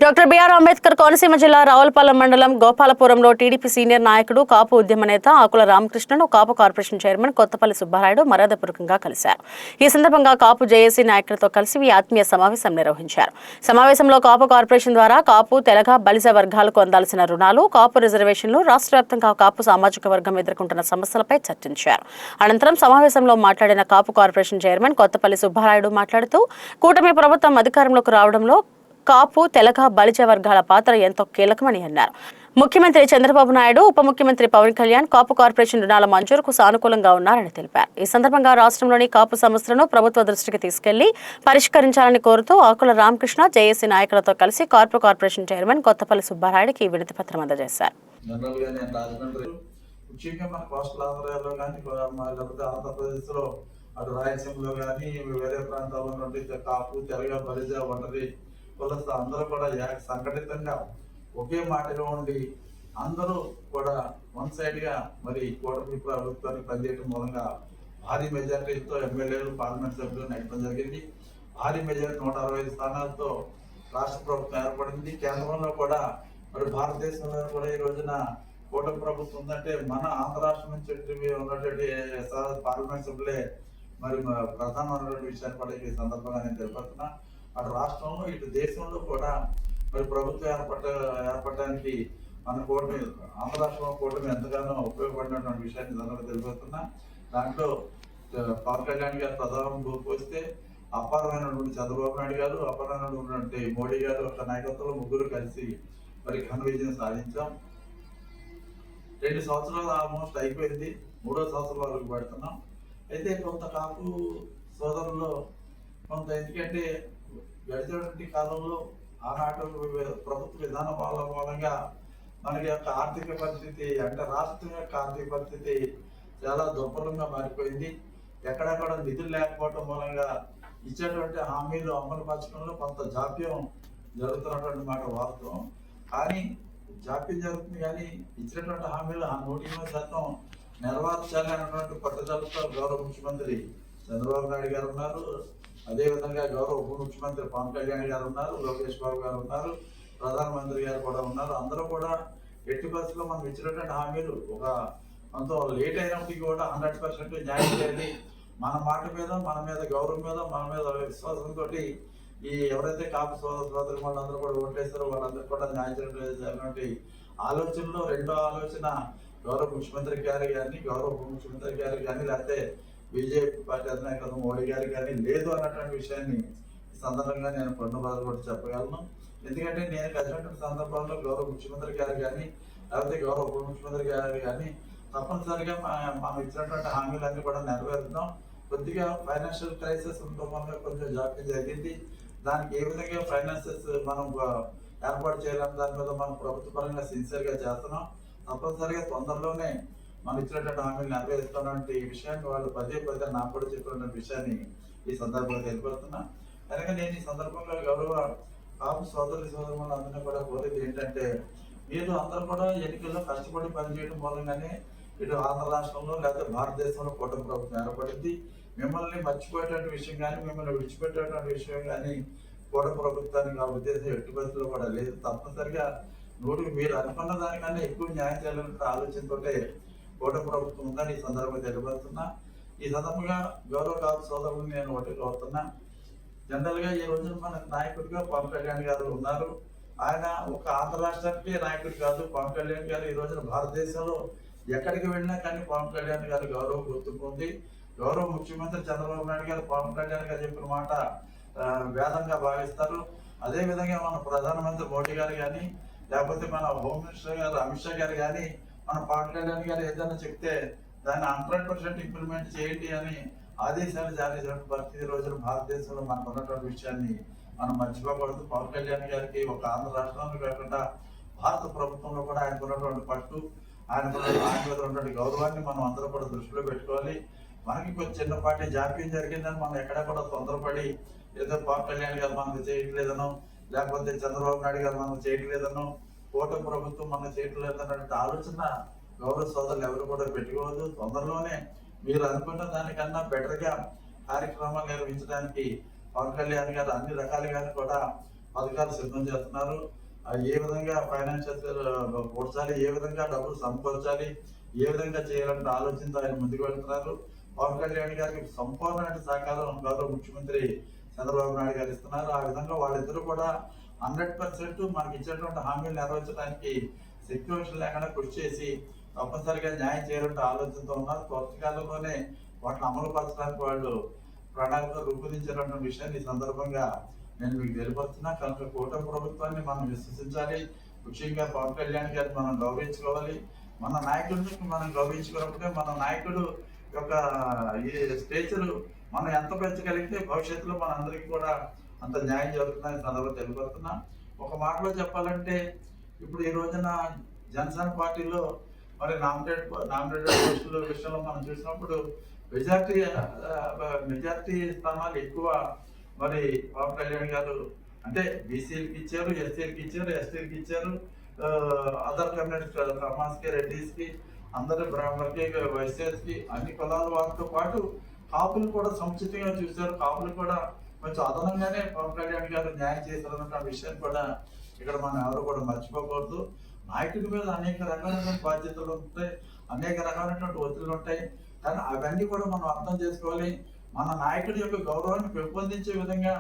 Doctor BR Ambedkar Konaseema జిల్లా రావులపాలెం మండలం గోపాలపురంలో TDP senior నాయకుడు కాపు ఉద్యమ నేత ఆకుల రామకృష్ణను కాపు కార్పొరేషన్ చైర్మన్ కొత్తపల్లి సుబ్బారాయుడు మర్యాదపూర్వకంగా కలిశారు. ఈ సందర్భంగా కాపు జేఏసీ నాయకులతో కలిసి ఆత్మీయ సమావేశం నిర్వహించారు. సమావేశంలో కాపు కార్పొరేషన్ ద్వారా కాపు, తెలగ, బలిజ వర్గాలకు అందాల్సిన రుణాలు, కాపు రిజర్వేషన్లు, రాష్ట్ర వ్యాప్తంగా కాపు సామాజిక వర్గం ఎదుర్కొంటున్న సమస్యలపై చర్చించారు. అనంతరం సమావేశంలో మాట్లాడిన కాపు కార్పొరేషన్ చైర్మన్ కొత్తపల్లి సుబ్బారాయుడు మాట్లాడుతూ కూటమి ప్రభుత్వం అధికారంలోకి రావడంలో కాపు, తెలగ, బలిజ వర్గాల పాత్ర ఎంతో కీలకమని అన్నారు. ముఖ్యమంత్రి చంద్రబాబు నాయుడు, ఉప ముఖ్యమంత్రి పవన్ కళ్యాణ్ కాపు కార్పొరేషన్ రుణాల మంజూరుకు సానుకూలంగా ఉన్నారని తెలిపారు. ఈ సందర్భంగా రాష్ట్రంలోని కాపు సమస్యలను ప్రభుత్వ దృష్టికి తీసుకెళ్లి పరిష్కరించాలని కోరుతూ ఆకుల రామకృష్ణ జేఏసీ నాయకులతో కలిసి కాపు కార్పొరేషన్ చైర్మన్ కొత్తపల్లి సుబ్బారాయుడికి వినతి పత్రం అందజేశారు. రాయలసీమలో కానీ వేరే ప్రాంతాల్లో నుండి కాపు, తెలగ, బలిజ, ఒంటరి కులస్తులు అందరూ కూడా సంఘటితంగా ఒకే మాటగా ఉండి అందరూ కూడా వన్ సైడ్ గా మరి కూటమి ప్రభుత్వానికి పనిచేయడం మూలంగా భారీ మెజారిటీతో ఎమ్మెల్యేలు, పార్లమెంట్ సభ్యులు నెగ్గడం జరిగింది. భారీ మెజారిటీ 165 స్థానాలతో రాష్ట్ర ప్రభుత్వం ఏర్పడింది. కేంద్రంలో కూడా మరి భారతదేశంలో కూడా ఈ రోజున కూటమి ప్రభుత్వం ఉందంటే మన ఆంధ్ర రాష్ట్రం నుంచి ఉన్నటువంటి పార్లమెంట్ సభ్యులే మరి ప్రధానమైనటువంటి విషయాన్ని కూడా ఈ సందర్భంగా నేను తెలియపడుతున్నా. అటు రాష్ట్రంలో ఇటు దేశంలో కూడా మరి ప్రభుత్వం ఏర్పడటానికి మన కూటమి ఆంధ్ర రాష్ట్రంలో కూటమి ఎంతగానో ఉపయోగపడినటువంటి విషయాన్ని సందర్భంగా తెలియపడుతున్నా. దాంట్లో పవన్ కళ్యాణ్ గారు ప్రధాన పోస్తే అపారమైనటువంటి చంద్రబాబు నాయుడు గారు, అపారమైనటువంటి మోడీ గారు ఒక నాయకత్వంలో ముగ్గురు కలిసి మరి ఘన విజయం సాధించాం. 2 సంవత్సరాలు ఆల్మోస్ట్ అయిపోయింది, 3వ సంవత్సరం వరకు పెడుతున్నాం. అయితే కొంత కాపు సోదరుల్లో కొంత ఎందుకంటే గడిచినటువంటి కాలంలో ఆనాటి ప్రభుత్వ విధానం మూలంగా మనకి యొక్క ఆర్థిక పరిస్థితి అంటే రాష్ట్రం యొక్క ఆర్థిక పరిస్థితి చాలా దుర్భరంగా మారిపోయింది. ఎక్కడెక్కడ నిధులు లేకపోవడం మూలంగా ఇచ్చేటువంటి హామీలు అమలు పరచడంలో కొంత జాప్యం జరుగుతున్నటువంటి మాట వాస్తవం. కానీ జాప్యం జరుగుతుంది కానీ ఇచ్చినటువంటి హామీలు 100% నెరవేర్చాలి అన్నటువంటి పట్టుదలతో గౌరవ ముఖ్యమంత్రి చంద్రబాబు నాయుడు గారు ఉన్నారు. అదేవిధంగా గౌరవ ఉప ముఖ్యమంత్రి పవన్ కళ్యాణ్ గారు ఉన్నారు, లోకేష్ బాబు గారు ఉన్నారు, ప్రధానమంత్రి గారు కూడా ఉన్నారు. అందరూ కూడా ఎట్టి పరిస్థితుల్లో మనం ఇచ్చినటువంటి హామీలు కొంత లేట్ అయినప్పటికీ కూడా 100% న్యాయం చేయాలి. మన మాట మీద, మన మీద గౌరవం మీద, మన మీద విశ్వాసంతో ఈ ఎవరైతే కాపు సోదరు వాళ్ళందరూ కూడా ఓట్లేస్తారో వాళ్ళందరూ కూడా న్యాయం చేయాలనేటువంటి ఆలోచనలో రెండో ఆలోచన గౌరవ ముఖ్యమంత్రి గారు కానీ, గౌరవ ఉప ముఖ్యమంత్రి గారు కానీ, లేకపోతే బీజేపీ పార్టీ అధినాయకులు మోడీ గారు కానీ లేదు అన్నటువంటి విషయాన్ని ఈ సందర్భంగా నేను కొండబాధ కూడా చెప్పగలను. ఎందుకంటే నేను కలిసినటువంటి సందర్భంలో గౌరవ ముఖ్యమంత్రి గారు కానీ, లేకపోతే గౌరవ ఉప ముఖ్యమంత్రి గారు కానీ తప్పనిసరిగా మనం ఇచ్చినటువంటి హామీలన్నీ కూడా నెరవేరుద్దాం. కొద్దిగా ఫైనాన్షియల్ క్రైసిస్ ఉండడం వల్ల కొంచెం జాప్యం జరిగింది. దానికి ఏ విధంగా ఫైనాన్సెస్ మనం ఏర్పాటు చేయాలని దాని మీద మనం ప్రభుత్వ పరంగా సిన్సియర్గా చేస్తున్నాం. తప్పనిసరిగా తొందరలోనే మనం ఇచ్చినటువంటి హామీలు నెరవేరుస్తున్నటువంటి విషయాన్ని వాళ్ళు పదే నాకు కూడా చెప్పినటువంటి విషయాన్ని ఈ సందర్భంగా తెలియపడుతున్నా. కనుక నేను ఈ సందర్భంగా గౌరవ కాపు సోదరులు అందరినీ కూడా కోరేది ఏంటంటే, మీరు అందరూ కూడా ఎన్నికల్లో కష్టపడి పనిచేయడం మూలంగానే ఇటు ఆంధ్ర రాష్ట్రంలో లేకపోతే భారతదేశంలో కూటమి ప్రభుత్వం ఏర్పడింది. మిమ్మల్ని మర్చిపోయేటువంటి విషయం కానీ, మిమ్మల్ని విడిచిపెట్టేటువంటి విషయం కానీ కూటమి ప్రభుత్వానికి ఆ ఉద్దేశం ఎట్టి పరిస్థితుల్లో కూడా లేదు. తప్పనిసరిగా మీరు అనుకున్న దానికన్నా ఎక్కువ న్యాయం చేయాలనే ఆలోచనతో కూటమి ప్రభుత్వం ఉందని ఈ సందర్భంగా తెలియబడుతున్నా. ఈ సందర్భంగా గౌరవ కాపు సోదరులను నేను ఒకటి కోరుతున్నా. జనరల్ గా ఈ రోజున మన నాయకుడిగా పవన్ కళ్యాణ్ గారు ఉన్నారు. ఆయన ఒక ఆంధ్ర రాష్ట్రానికి నాయకుడు కాదు. పవన్ కళ్యాణ్ గారు ఈ రోజున భారతదేశంలో ఎక్కడికి వెళ్ళినా కానీ పవన్ కళ్యాణ్ గారు గౌరవం గుర్తింపు ఉంది. గౌరవ ముఖ్యమంత్రి చంద్రబాబు నాయుడు గారు పవన్ కళ్యాణ్ గారు చెప్పిన మాట వేదంగా భావిస్తారు. అదే విధంగా మన ప్రధానమంత్రి మోడీ గారు కానీ, లేకపోతే మన హోమ్ మినిస్టర్ గారు అమిత్ షా గారు కానీ మన పవన్ కళ్యాణ్ గారు ఏదైనా చెప్తే దాన్ని 100% ఇంప్లిమెంట్ చేయండి అని ఆదేశాలు జారీ చేసిన పరిస్థితి రోజున భారతదేశంలో మనకు ఉన్నటువంటి విషయాన్ని మనం మర్చిపోకూడదు. పవన్ కళ్యాణ్ గారికి ఒక ఆంధ్ర రాష్ట్రంలో కాకుండా భారత ప్రభుత్వంలో కూడా ఆయనకు ఉన్నటువంటి పట్టు, ఆయన మీద ఉన్నటువంటి గౌరవాన్ని మనం అందరూ కూడా దృష్టిలో పెట్టుకోవాలి. మనకి కొంచెం చిన్నపాటి జాప్యం జరిగిందని మనం ఎక్కడ కూడా తొందరపడి ఏదో పవన్ కళ్యాణ్ గారు మనకు చేయట్లేదనో, లేకపోతే చంద్రబాబు నాయుడు గారు మనం చేయట్లేదనో, కూటమి ప్రభుత్వం మనం చేయట్లేదన్నటువంటి ఆలోచన గౌరవ సోదరులు ఎవరు కూడా పెట్టుకోవద్దు. తొందరలోనే మీరు అనుకున్న దానికన్నా బెటర్గా కార్యక్రమాలు నిర్వహించడానికి పవన్ కళ్యాణ్ గారు అన్ని రకాలుగా కూడా పథకాలు సిద్ధం చేస్తున్నారు. ఏ విధంగా ఫైనాన్షియల్ కూర్చాలి, ఏ విధంగా డబ్బులు సమకూర్చాలి, ఏ విధంగా చేయాలంటే ఆలోచనతో ఆయన ముందుకు వెళ్తున్నారు. పవన్ కళ్యాణ్ గారికి సంపూర్ణమైన సహకారం గౌరవ ముఖ్యమంత్రి చంద్రబాబు నాయుడు గారు ఇస్తున్నారు. ఆ విధంగా వాళ్ళిద్దరూ కూడా 100% మనకి ఇచ్చినటువంటి హామీలు నెరవేర్చడానికి శక్తివంశం లేకుండా కృషి చేసి తప్పనిసరిగా న్యాయం చేయాలంటే ఆలోచనతో ఉన్నారు. త్వరిత కాలంలోనే వాటిని అమలు పరచడానికి వాళ్ళు ప్రణాళిక రూపొందించినటువంటి విషయాన్ని ఈ సందర్భంగా నేను మీకు తెలియపరుస్తున్నా. కనుక కూటమి ప్రభుత్వాన్ని మనం విశ్వసించాలి. ముఖ్యంగా పవన్ కళ్యాణ్ గారిని మనం గౌరవించుకోవాలి. మన నాయకుడిని మనం గౌరవించుకున్నప్పుడే మన నాయకుడు యొక్క ఈ స్టేచర్ మనం ఎంత పెంచగలిగితే భవిష్యత్తులో మన అందరికీ కూడా అంత న్యాయం జరుగుతుందని సందర్భంగా తెలియపరుస్తున్నా. ఒక మాటలో చెప్పాలంటే ఇప్పుడు ఈ రోజున జనసేన పార్టీలో మరి నామినేటెడ్ పోస్టుల విషయంలో మనం చూసినప్పుడు మెజార్టీ స్థానాలు ఎక్కువ మరి పవన్ కళ్యాణ్ గారు అంటే బీసీలకి ఇచ్చారు, ఎస్సీలకి ఇచ్చారు, ఎస్టీలకి ఇచ్చారు, అదర్ కమ్యూనిటీస్ కమాస్కి, రెడ్డిస్కి, అందరు బ్రాహ్మణులకి, వైశ్యస్కి, అన్ని కులాల వారితో పాటు కాపులు కూడా సముచితంగా చూశారు. కాపులు కూడా కొంచెం అదనంగానే పవన్ కళ్యాణ్ గారు న్యాయం చేశారన్న విషయాన్ని కూడా ఇక్కడ మనం ఎవరు కూడా మర్చిపోకూడదు. నాయకుడి మీద అనేక రకాలైనటువంటి బాధ్యతలు ఉంటాయి, అనేక రకాలైనటువంటి ఒత్తిళ్లు ఉంటాయి. కానీ అవన్నీ కూడా మనం అర్థం చేసుకోవాలి. మన నాయకుడి యొక్క గౌరవాన్ని పెంపొందించే విధంగా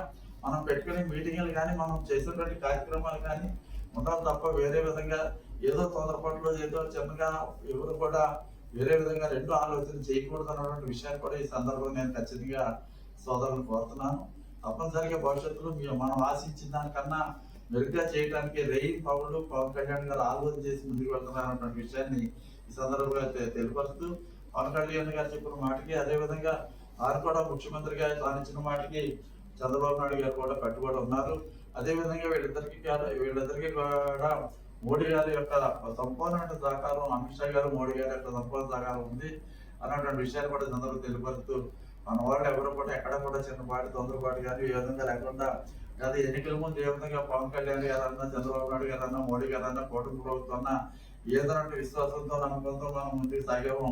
మనం పెట్టుకునే మీటింగ్లు కానీ మనం చేసేటువంటి కార్యక్రమాలు కానీ ఉండాలి తప్ప వేరే విధంగా ఏదో తొందరపాటులో ఏదో చిన్నగా ఎవరు కూడా వేరే విధంగా రెండు ఆలోచన చేయకూడదు అన్నటువంటి విషయాన్ని కూడా ఈ సందర్భంగా నేను ఖచ్చితంగా సోదరులను కోరుతున్నాను. తప్పనిసరిగా భవిష్యత్తులో మనం ఆశించిన దానికన్నా మెరుగ్గా చేయడానికి రేయి పౌరులు పవన్ కళ్యాణ్ గారు ఆలోచన చేసి ముందుకు వెళ్తున్నారన్నటువంటి విషయాన్ని ఈ సందర్భంగా తెలియపరుస్తూ పవన్ కళ్యాణ్ గారు చెప్పిన మాటకి అదేవిధంగా వారు కూడా ముఖ్యమంత్రిగా తాను ఇచ్చిన మాటకి చంద్రబాబు నాయుడు గారు కూడా కట్టుబడి ఉన్నారు. అదేవిధంగా వీళ్ళిద్దరికి కూడా మోడీ గారి యొక్క సంపూర్ణమైన సహకారం, అమిత్ షా గారు మోడీ గారి యొక్క సంపూర్ణ సహకారం ఉంది అన్నటువంటి విషయాన్ని కూడా సందర్భంగా తెలియపరుస్తూ మన వాళ్ళు ఎవరు కూడా ఎక్కడ కూడా చిన్నపాటి తొందరపాటు కానీ ఏ విధంగా లేకుండా గత ఎన్నికల ముందు ఏ విధంగా పవన్ కళ్యాణ్ గారు అన్నా, చంద్రబాబు నాయుడు గారు అన్నా, మోడీ గారు అన్నా, కూటమి ప్రభుత్వం అన్నా ఏదైనా విశ్వాసంతో నమ్మకంతో మనం ముందుకు సాగాము.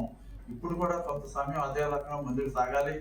ఇప్పుడు కూడా కొంత సమయం అదే రకంగా ముందుకు సాగాలి.